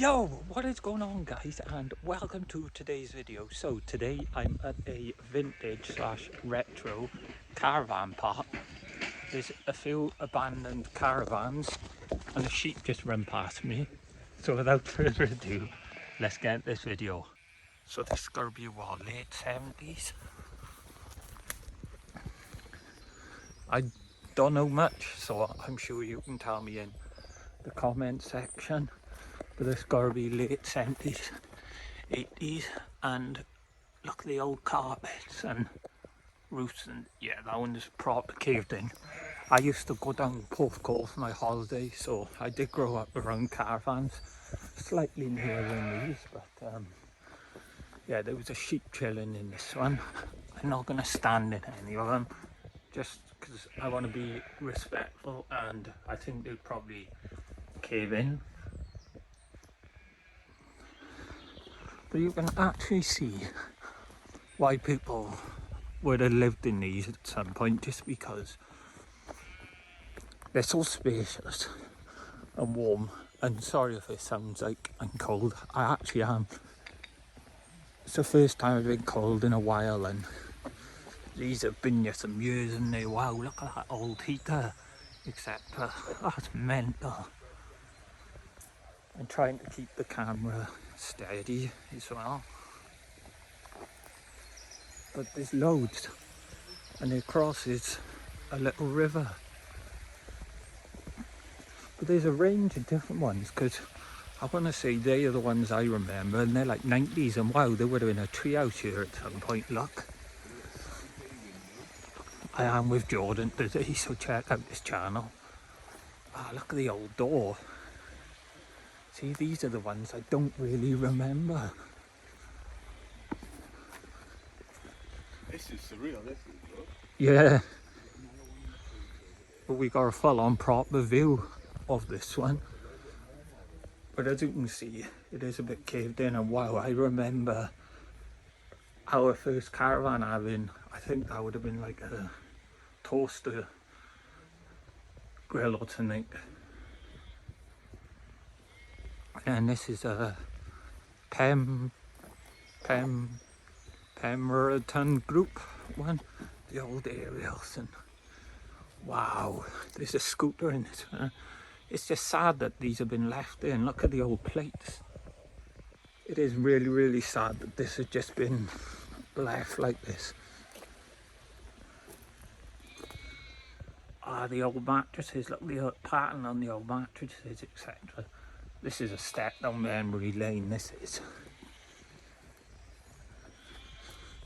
Yo, what is going on, guys, and welcome to today's video. So today I'm at a vintage slash retro caravan park. There's a few abandoned caravans and a sheep just ran past me. So without further ado, let's get this video. So this is gonna be what, late 70s? I don't know much, so I'm sure you can tell me in the comment section. But this gotta be late 70s, 80s, and look at the old carpets and roofs, and yeah, that one is proper caved in. I used to go down Porthcawl for my holiday, so I did grow up around caravans, slightly nearer than these, but yeah, there was a sheep chilling in this one. I'm not gonna stand in any of them, just because I want to be respectful, and I think they'll probably cave in. But you can actually see why people would have lived in these at some point, just because they're so spacious and warm. And sorry if it sounds like I'm cold, I actually am. It's the first time I've been cold in a while, and these have been here some years, and they, wow, look at that old heater, etc. That's mental. I'm trying to keep the camera steady as well. But there's loads, and it crosses a little river. But there's a range of different ones, because I want to say they are the ones I remember, and they're like 90s, and wow, there would have been a treehouse here at some point. Look, I am with Jordan today, so check out this channel. Ah, look at the old door. See, these are the ones I don't really remember. This is surreal, this is, bro. Yeah, but we got a full-on proper view of this one. But as you can see, it is a bit caved in, and wow, I remember our first caravan having, I think that would have been like a toaster grill or something. And this is a Pemberton group one, the old aerials, and wow, there's a scooter in this one. It's just sad that these have been left in. Look at the old plates. It is really, really sad that this has just been left like this. Ah, the old mattresses, look at the pattern on the old mattresses, etc. This is a step down memory lane, this is.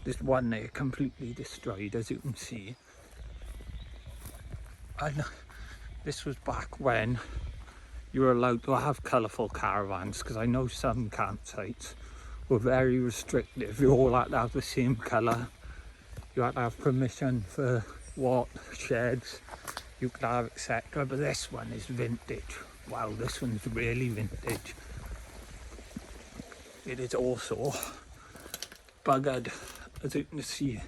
There's one there completely destroyed, as you can see. And this was back when you were allowed to have colourful caravans, because I know some campsites were very restrictive. You all had to have the same colour. You had to have permission for what sheds you could have, etc. But this one is vintage. Wow, this one's really vintage. It is also buggered, as you can see.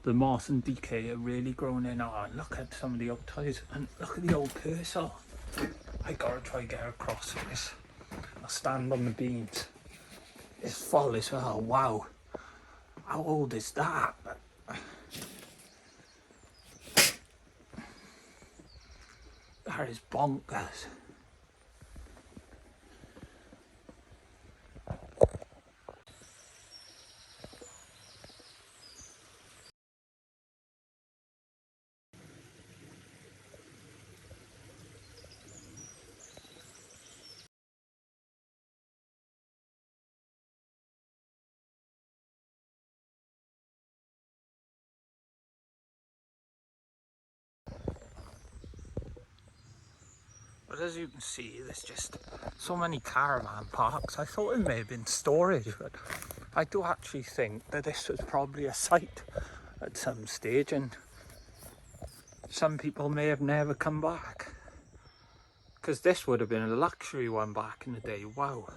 The moss and decay are really grown in. Oh, and look at some of the old toys, and look at the old cursor. I gotta try to get across this. I'll stand on the beams. It's full as well. Wow, how old is that? That is bonkers. But as you can see, there's just so many caravan parks. I thought it may have been storage, but I do actually think that this was probably a site at some stage, and some people may have never come back. Because this would have been a luxury one back in the day. Wow.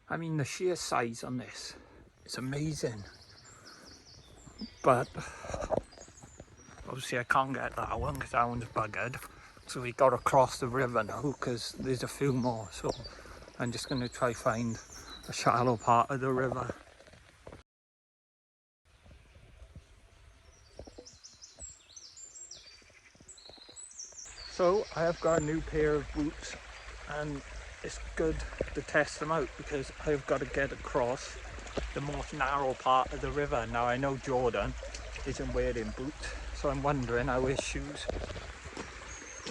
I mean, the sheer size on this is amazing. But obviously I can't get that one because that one's buggered. So we got to cross the river now, because there's a few more. So I'm just going to try find a shallow part of the river. So I have got a new pair of boots, and it's good to test them out because I've got to get across the most narrow part of the river. Now I know Jordan isn't wearing boots, so I'm wondering how his shoes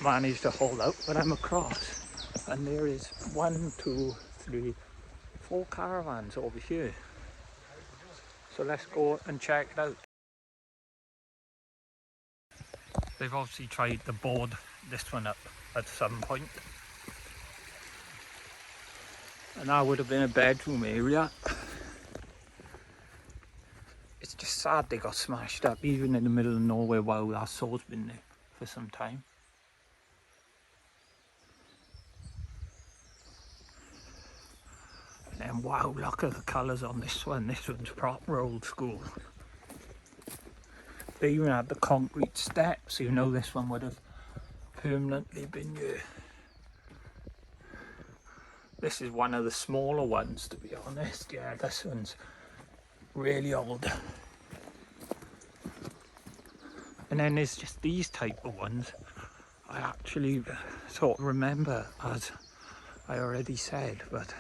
manage to hold out when I'm across. And there is 1, 2, 3, 4 caravans over here. So let's go and check it out. They've obviously tried to board this one up at some point. And that would have been a bedroom area. It's just sad they got smashed up, even in the middle of nowhere. Wow, that so's been there for some time. And then wow, look at the colours on this one. This one's proper old school. They even had the concrete steps, so you know this one would have permanently been here. This is one of the smaller ones, to be honest. Yeah, this one's really old. And then there's just these type of ones. I actually sort of remember, as I already said, but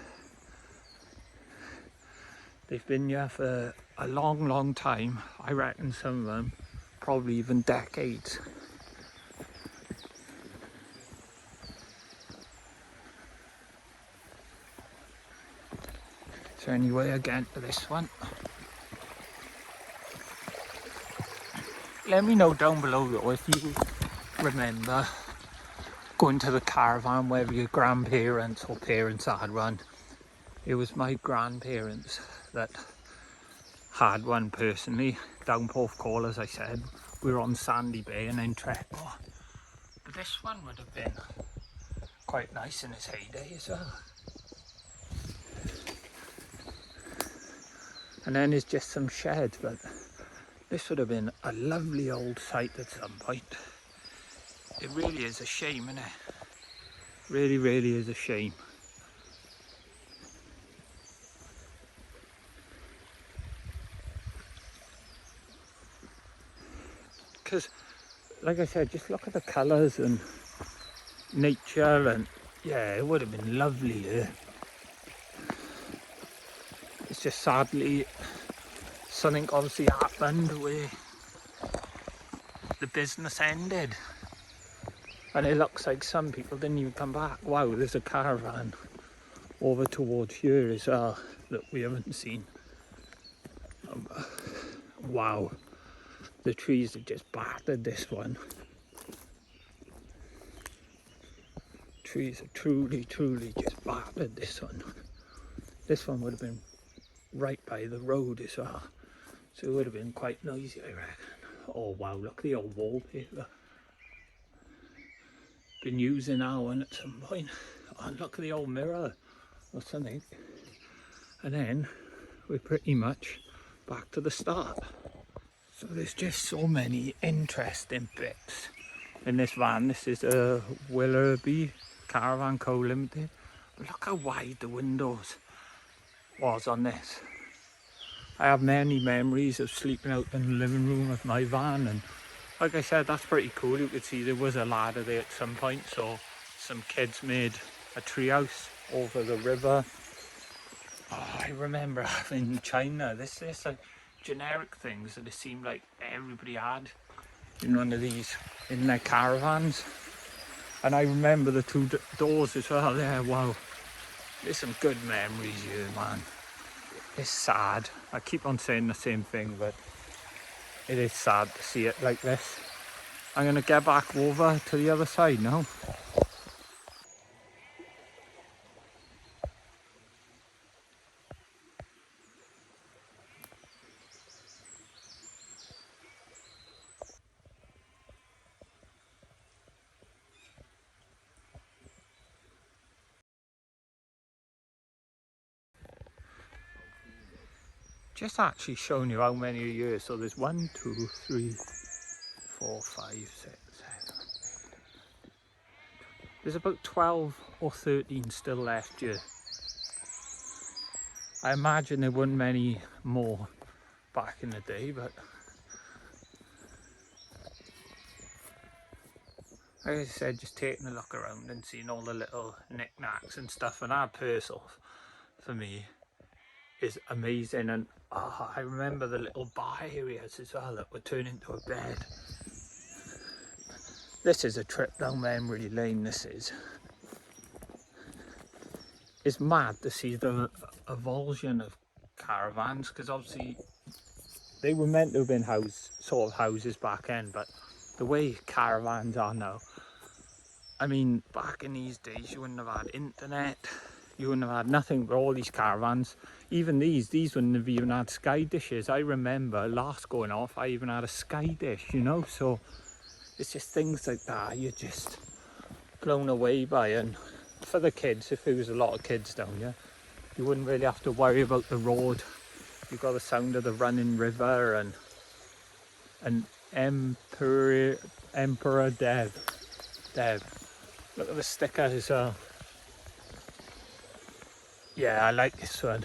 they've been here for a long, long time. I reckon some of them probably even decades. Is there any way again to this one? Let me know down below though if you remember going to the caravan, whether your grandparents or parents had one. It was my grandparents that had one personally, down Porthcawl, as I said. We were on Sandy Bay and then Treehouse. But this one would have been quite nice in its heyday as well. And then there's just some sheds, but this would have been a lovely old site at some point. It really is a shame, isn't it? Really, really is a shame. Because, like I said, just look at the colours and nature, and yeah, it would have been lovely here. It's just sadly something obviously happened where the business ended, and it looks like some people didn't even come back. Wow, there's a caravan over towards here as well that we haven't seen. Wow, the trees have just battered this one. Trees have truly, truly just battered this one. This one would have been right by the road as well, so it would have been quite noisy, I reckon. Oh wow, look at the old wallpaper. Been using that one at some point. Oh, look at the old mirror or something. And then we're pretty much back to the start. So there's just so many interesting bits in this van. This is a Willoughby Caravan Co Limited. But look how wide the windows was on this. I have many memories of sleeping out in the living room of my van, and like I said, that's pretty cool. You could see there was a ladder there at some point, so some kids made a treehouse over the river. Oh, I remember having China, this like generic things that it seemed like everybody had in one of these in their caravans. And I remember the two doors as well there. Wow, there's some good memories here, man. It's sad. I keep on saying the same thing, but it is sad to see it like this. I'm going to get back over to the other side now. Just actually showing you how many a year. So there's 1, 2, 3, 4, 5, 6, 7. There's about 12 or 13 still left here. I imagine there weren't many more back in the day, but like I said, just taking a look around and seeing all the little knickknacks and stuff, and that parcel for me is amazing. And I remember the little bar areas as well that would turn into a bed. This is a trip down memory lane, this is. It's mad to see the evolution of caravans, because obviously they were meant to have been sort of houses back then, but the way caravans are now, I mean, back in these days you wouldn't have had internet, you wouldn't have had nothing but all these caravans. Even these wouldn't have even had sky dishes. I remember last going off, I even had a sky dish, you know, so it's just things like that you're just blown away by. And for the kids, if there was a lot of kids down here, you wouldn't really have to worry about the road. You've got the sound of the running river and Emperor Dev. Look at the sticker as well. Yeah, I like this one.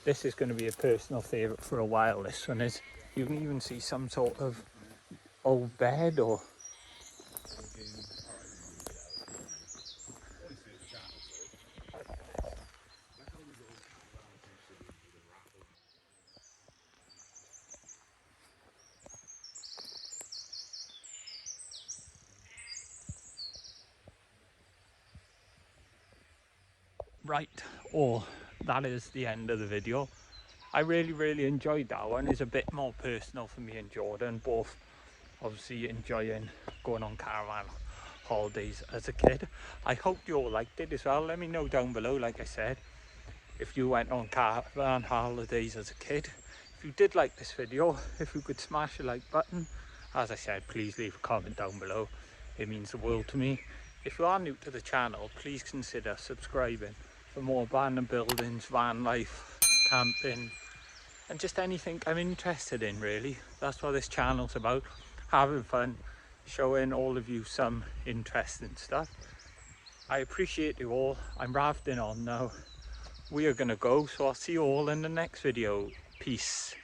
This is going to be a personal favourite for a while, this one is. You can even see some sort of old bed or... Right, that is the end of the video. I really enjoyed that one. It's a bit more personal for me and Jordan, both obviously enjoying going on caravan holidays as a kid. I hope you all liked it as well. Let me know down below, like I said, if you went on caravan holidays as a kid. If you did like this video, if you could smash the like button, as I said, please leave a comment down below. It means the world to me. If you are new to the channel, please consider subscribing for more abandoned buildings, van life, camping, and just anything I'm interested in, really. That's what this channel's about, having fun, showing all of you some interesting stuff. I appreciate you all. I'm rafting on now. We are gonna go, so I'll see you all in the next video. Peace.